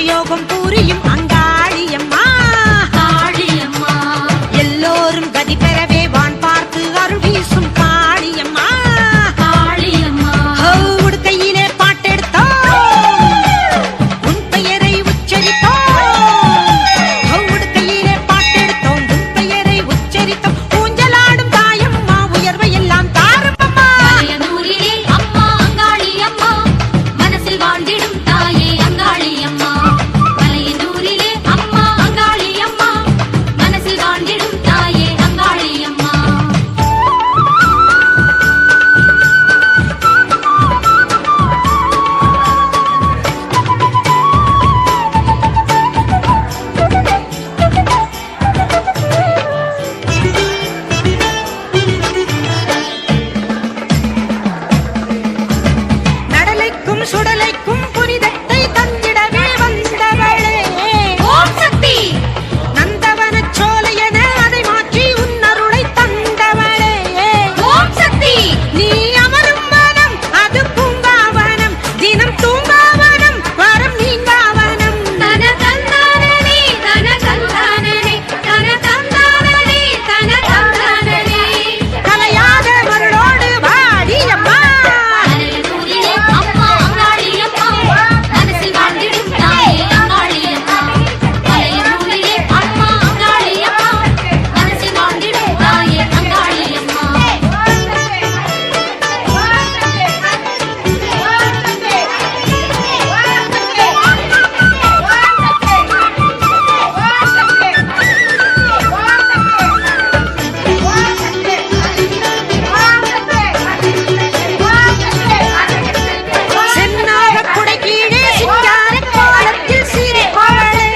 ராஜயோகம் புரியும் அங்காளியம்மா. எல்லோரும் கதி பெறவே வான் பார்த்து அருள் வீசும் காளியம்மா. உடுக்கையிலே பாட்டெடுத்தோம், உன் பெயரை உச்சரித்தோம். உடுக்கையிலே பாட்டெடுத்தோம், உன் பெயரை உச்சரித்தோம். ஊஞ்சலாடும் தாயம்மா, உயர்வை எல்லாம் தாருமம்மா. அம்மா அங்காளியம்மா, மனசில் வாழ்ந்திடும் தாயே அங்காளியம்மா. மலையனூரிலே அம்மா அங்காளியம்மா, மனசில் வாழ்ந்திடும் தாயே அங்காளியம்மா. நடலைக்கும் சுடலைக்கும் புனிதத்தை தந்திடவே வந்தவளே. ஓம் சக்தி. நந்தவனச் சோலையென அதை மாற்றி உன் அருளை தந்தவளே. ஓம் சக்தி. நீ அமரும் வனம் அது பூங்காவனம், தினம் தூங்காவனம் வரம் நீங்காவனம். தன தந்தானே தன தந்தானே தன தந்தானே தன தந்தானே. கலையாத மருளோடு வாடியம்மா. மலையனூரிலே அம்மா அங்காளியம்மா, மனசில் வாழ்ந்திடும் தாயே அங்காளியம்மா. மலையனூரிலே அம்மா அங்காளியம்மா, மனசில் வாழ்ந்திடும் தாயே அங்காளியம்மா. சென்னாகக் குடை கீழே சிங்காரக் கோலத்தில் சிரிப்பவளே.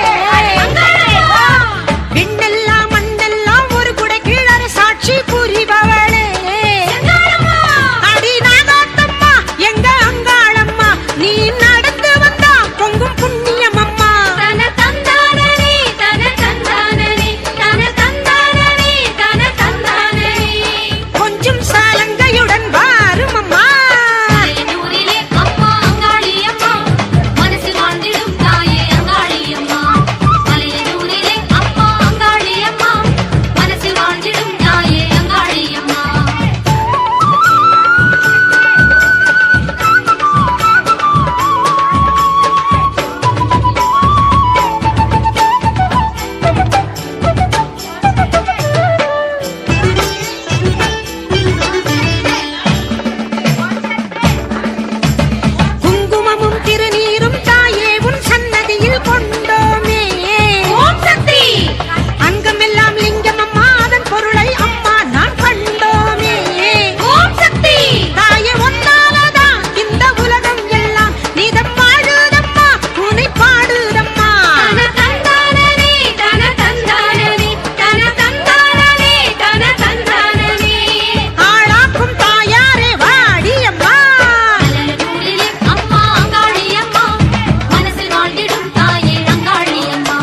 விண்ணெல்லாம் மண்ணெல்லாம் ஒரு குடை கீழற சாட்சி புரிபவளே. அடி நாகாத்தம்மா எங்க அங்காளம்மா, நீ நடந்து வந்தா பொங்கும் புண்ணியமம்மா. தன தந்தானே தன தந்தானே தன தந்தானே தன தந்தானே. கொஞ்சம் சாலங்கையுடன் வாருமம்மா. மலையனூரிலே அம்மா அங்காளியம்மா, மனசில் வாழ்ந்திடும் தாயே அங்காளியம்மா. மலையனூரிலே அம்மா அங்காளியம்மா, மனசில் வாழ்ந்திடும் தாயே அங்காளியம்மா. குங்குமமும் திருநீரும் தாயே உன் சன்னதியில் கொண்டோமே. ஓம் சக்தி. அங்கமெல்லாம் லிங்கமம்மா, அதன் பொருளை அம்மா நான் கண்டோமே. ஓம் சக்தி. தாயே ஒன்னாலதான் இந்த உலகம் எல்லாம் நீதம் வாழுதம்மா, உனை பாடுதம்மா. தன தந்தானே தன தந்தானே தன தந்தானே தன தந்தானே. ஆளாக்கும் தாயாரே வாடியம்மா. மலையனூரிலே அம்மா அங்காளியம்மா, மனசில் வாழ்ந்திடும் தாயே அங்காளியம்மா.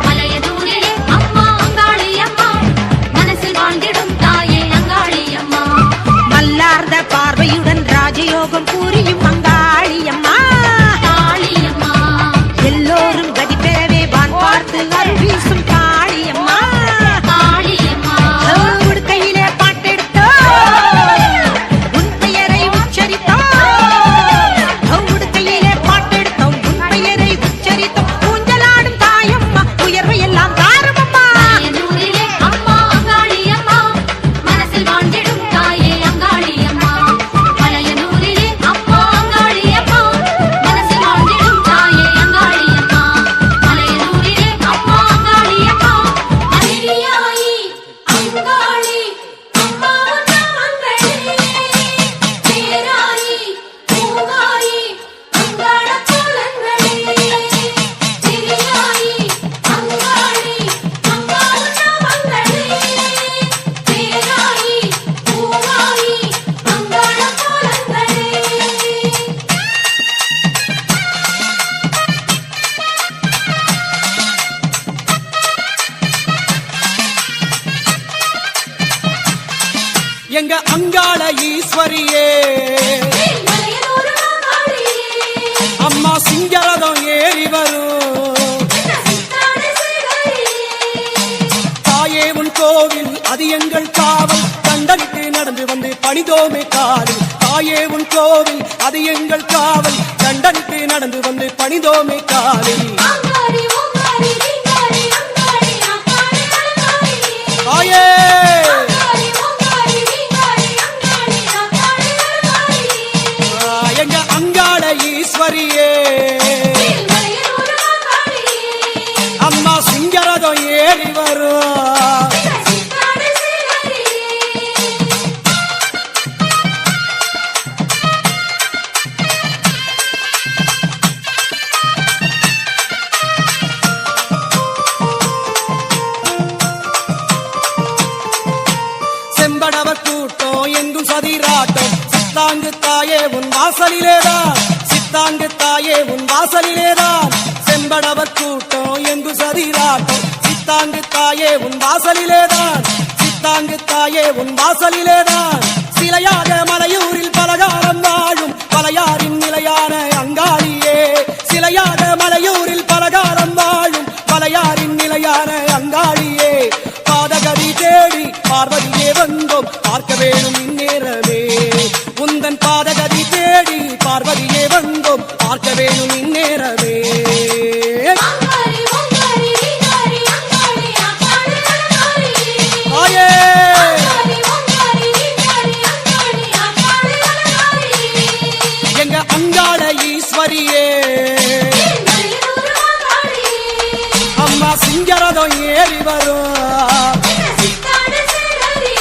மலையனூரிலே அம்மா அங்காளியம்மா, மனசில் வாழ்ந்திடும் தாயே அங்காளியம்மா. மல்லார்ந்த பார்வையுடன் ராஜயோகம் புரியும் அங்காளியம்மா. காளியம்மா. எல்லோரும் கதி பெறவே வான் பார்த்து அருள் வீசும் காளியம்மா. காளியம்மா. உடுக்கையிலே பாட்டெடுத்தோம், உன் பெயரை உச்சரித்தோம். உடுக்கையிலே பாட்டெடுத்தோம், உன் பெயரை உச்சரித்தோம். ஊஞ்சலாடும் தாயம்மா, உயர்வை எல்லாம் தாருமம்மா. மலையனூரிலே அம்மா அங்காளியம்மா, மனசில் வாழ்ந்திடும் தாயே அங்காளியம்மா. மலையனூரிலே அம்மா அங்காளியம்மா, மனசில் வாழ்ந்திடும் தாயே அங்காளியம்மா. மலையனூரிலே அம்மா அங்காளியம்மா, அழியாயி அங்காளி அம்மா மங்களே. பேராயி பூங்காயி அங்காள கோலங்களே. திரியாயி அங்காளி அம்மா மங்களே. பேராயி பூங்காயி அங்காள கோலங்களே. எங்க அங்காள ஈஸ்வரியே, மலையனூர் அங்காளியே. அம்மா சிங்கரதம் ஏறி வரும் பணிதோமே காடு தாயே உன் கோவில் அது எங்கள் காவல் தண்டனிட்டு நடந்து வந்து பணிதோமே காடு அங்காளி ஓங்காளி ரீங்காளி அங்காளி அங்காளி அங்காளி தாயே அங்காளி ஓங்காளி ரீங்காளி அங்காளி அங்காளி அங்காளி எங்க அங்காள ஈஸ்வரியே திருமலையூர் அங்காளி அம்மா சிங்கரதம் ஏறி வரும் சித்தாடு சேரி செம்படவர் கூட்டம் எங்கும் சதிராட்டம் சித்தாங்கு தாயே உன் வாசலிலேதான் சித்தாங்கு தாயே உன் வாசலிலேதான் செம்படவர் கூட்டம் எங்கும் சதிராட்டம் சித்தாங்கு தாயே உன் வாசலிலேதான் சித்தாங்கு தாயே உன் வாசலிலேதான் சிலையாக மலையூரில் பலகாலம் வாழும் பலையாரின் நிலையான அங்காளியே சிலையாக மலையூரில் பலகாலம் வாழும் பலையாரின் நிலையான அங்காளியே பாதகதி தேடி பார்வதியே வந்தோம் பார்க்க வேணும் இந்நேரமே உந்தன் பாதகதி தேடி பார்வதியே வந்தோம் பார்க்க வேணும் இந்நேரமே அங்காளி ஓங்காளி ரீங்காளி அங்காளி அங்காளி அங்காளி தாயே அங்காளி ஓங்காளி ரீங்காளி அங்காளி அங்காளி அங்காளி எங்க அங்காள ஈஸ்வரியே திருமலையூர் அங்காளி அம்மா சிங்கரதம் ஏறி வரும் சித்தாடு சேரி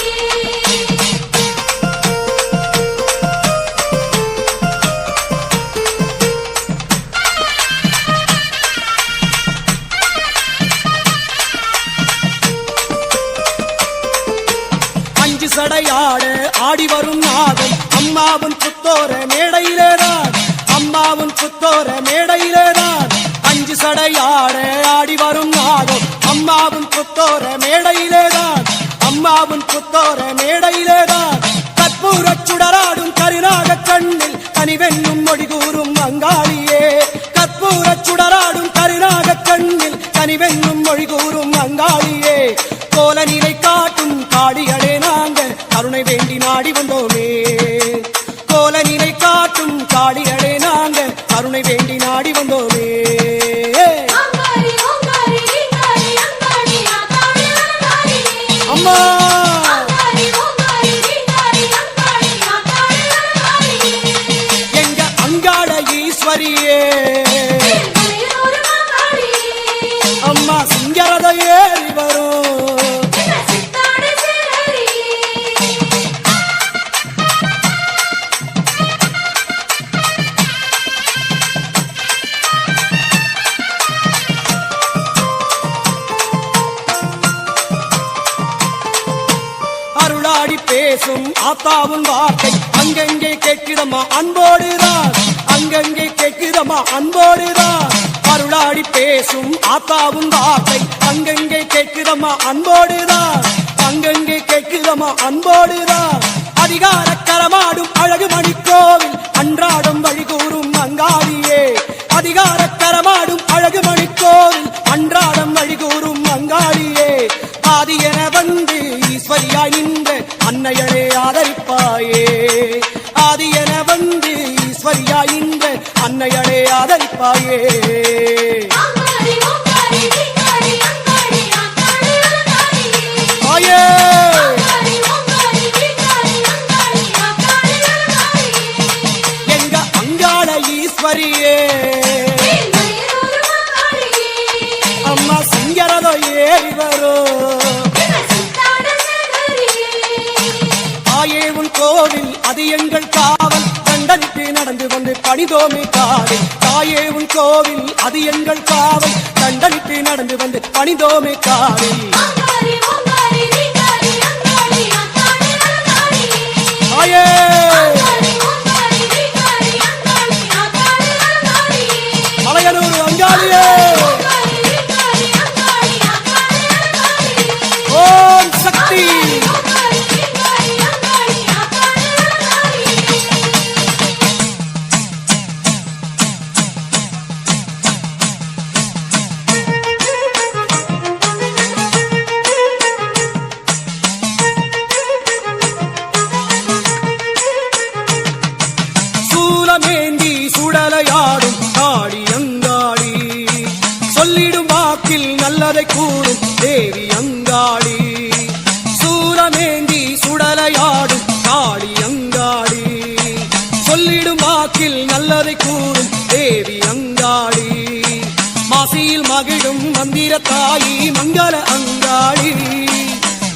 அஞ்சு சடையாட ஆடி வரும் நாதம் அம்மாவும் புத்தோர மேடையிலேதான் அம்மாவும் புத்தோர மேடையிலேதான் அஞ்சு சடையாட ஆடி வரும் நாதம் அம்மாவும் புத்தோர மேடையிலேதான் அம்மாவும் புத்தோர மேடையிலேதான் கற்பூர சுடராடும் கருநாக கண்ணில் கனிவென்னும் மொழி கூறும் அங்காளியே கற்பூர சுடராடும் கருநாக கண்ணில் கனிவென்னும் மொழி கூறும் அங்காளியே கோல நிலை காட்டும் காடிகளே நாங்க கருணை வேண்டி நாடி வந்தோமே கோல நிலை காட்டும் காடிகளே நாங்க கருணை வேண்டி நாடி வந்தோமே அங்காளி ஓங்காளி ரீங்காளி அங்காளி அங்காளி அங்காளி அம்மா அங்காளி ஓங்காளி ரீங்காளி அங்காளி அங்காளி அங்காளி எங்க அங்காள ஈஸ்வரியே திருமலையூர் அங்காளி அம்மா சிங்கரத ஏறி வரும் சித்தாடு சேரி அருளாடி பேசும் ஆத்தாவும் வார்த்தை அங்கங்கே கேட்கிறமா அன்போடுதான் அங்கங்கே கேட்கிறமா அன்போடுதான் அருளாடி பேசும் ஆத்தாவும் வார்த்தை அங்கங்கே கேட்கிறமா அன்போடுதான் அங்கங்கே கேட்கிறமா அன்போடுதான் அதிகார கரமாடும் அழகு மணிக்கோவில் அன்றாடம் வழி கூறும் அங்காளியே அதிகார கரமாடும் அழகு மணிக்கோவில் அன்றாடம் வழி கூறும் அங்காளியே ஆதி என வந்து ஈஸ்வரியாய் நின்ற அன்னையளே ஆதரிப்பாயே ஆதி என வந்து ஈஸ்வரியாய் நின்ற அன்னையளே ஆதரிப்பாயே அங்காளி ஓங்காளி ரீங்காளி அங்காளி அங்காளி அங்காளி ஆயே அங்காளி ஓங்காளி ரீங்காளி அங்காளி அங்காளி அங்காளி எங்க அங்காள ஈஸ்வரியே திருமலையூர் அங்காளி அம்மா சிங்கரதோ ஏறி வரும் சித்தாடு சேரி தாயே உன் கோவில் அது எங்கள் காவல் தண்டனிட்டு நடந்து வந்து பணிதோமே காடு தாயே உன் கோவில் அது எங்கள் காவல் தண்டனிட்டு நடந்து வந்து பணிதோமே காடு அங்காளி ஓங்காளி ரீங்காளி அங்காளி அங்காளி அங்காளி தாயே அங்காளி ஓங்காளி ரீங்காளி அங்காளி அங்காளி அங்காளி மலையனூர் அங்காளியே ஓங்காளி ரீங்காளி அங்காளி அங்காளி அங்காளி ஓம் சக்தி ஓங்காளி ரீங்காளி அங்காளி அங்காளி அங்காளி சூலமேந்தி சுடலையாடும் காளி அங்காளி சொல்லிடும் வாக்கில் நல்லதை கூறும் தேவி அங்காளி சூலமேந்தி சுடலையாடும் காளி அங்காளி சொல்லிடும் வாக்கில் நல்லதை கூறும் தேவி அங்காளி மாசியில் மகிழும் மந்திர தாயி மங்கள அங்காளி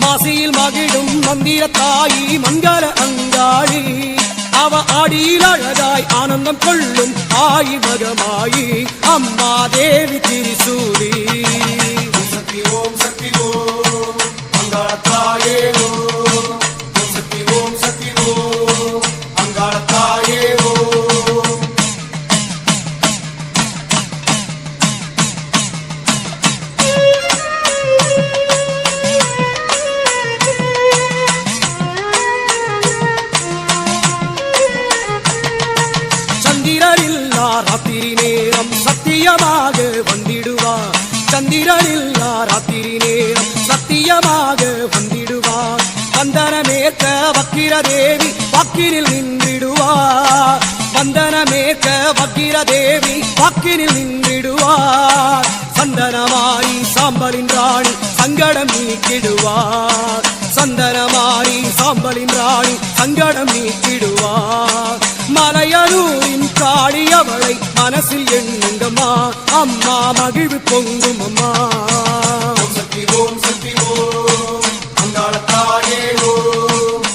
மாசியில் மகிழும் மந்திர தாயி மங்கள அங்காளி அவ ஆடியில் அழகாய் ஆனந்தம் கொள்ளும் ஆயி மகமாயி அம்மா தேவி திரிசூலி சக்தி ஓம் அங்காளத்தாயே ஓம் சக்தி ஓம் அங்காளத்தாயே ஓம் சந்திரனில்லா ராத்திரி நேரம் சத்தியமாக வந்திடுவார் சந்திரனில்லா ராத்திரி நேரம் சத்தியமாக வந்திடுவார் வந்தனமேற்க வக்கிர தேவி வாக்கினில் நின்றிடுவார் வந்தனமேற்க வக்கிர தேவி வாக்கினில் நின்றிடுவார் சந்தனமாரி சாம்பலின் ராணி சங்கடம் நீக்கிடுவார் சந்தனமாரி சாம்பலின் ராணி சங்கடம் நீக்கிடுவார் மலையனூரின் காளி அவளை மனசில் எண்ணுங்கம்மா அம்மா மகிழ்வு பொங்கும் அம்மா சக்தி ஓம் அங்காளத்தாயே ஓம்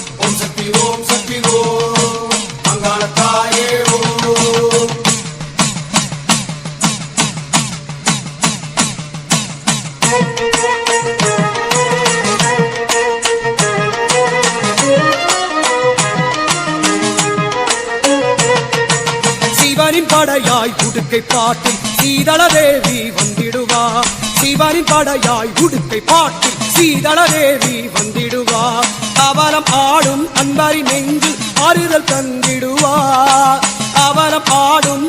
சக்தி ஓம் அங்காளத்தாயே ஓம் சிவனின் படையாய் உடுக்கை பாட்டில் சீதள தேவி வந்திடுவா சிவனின் படையாய் உடுக்கை பாட்டில் சீதள தேவி வந்திடுவா கவலம் ஆடும் அன்பரி நெஞ்சில் ஆறுதல் தந்திடுவா கவலம் ஆடும்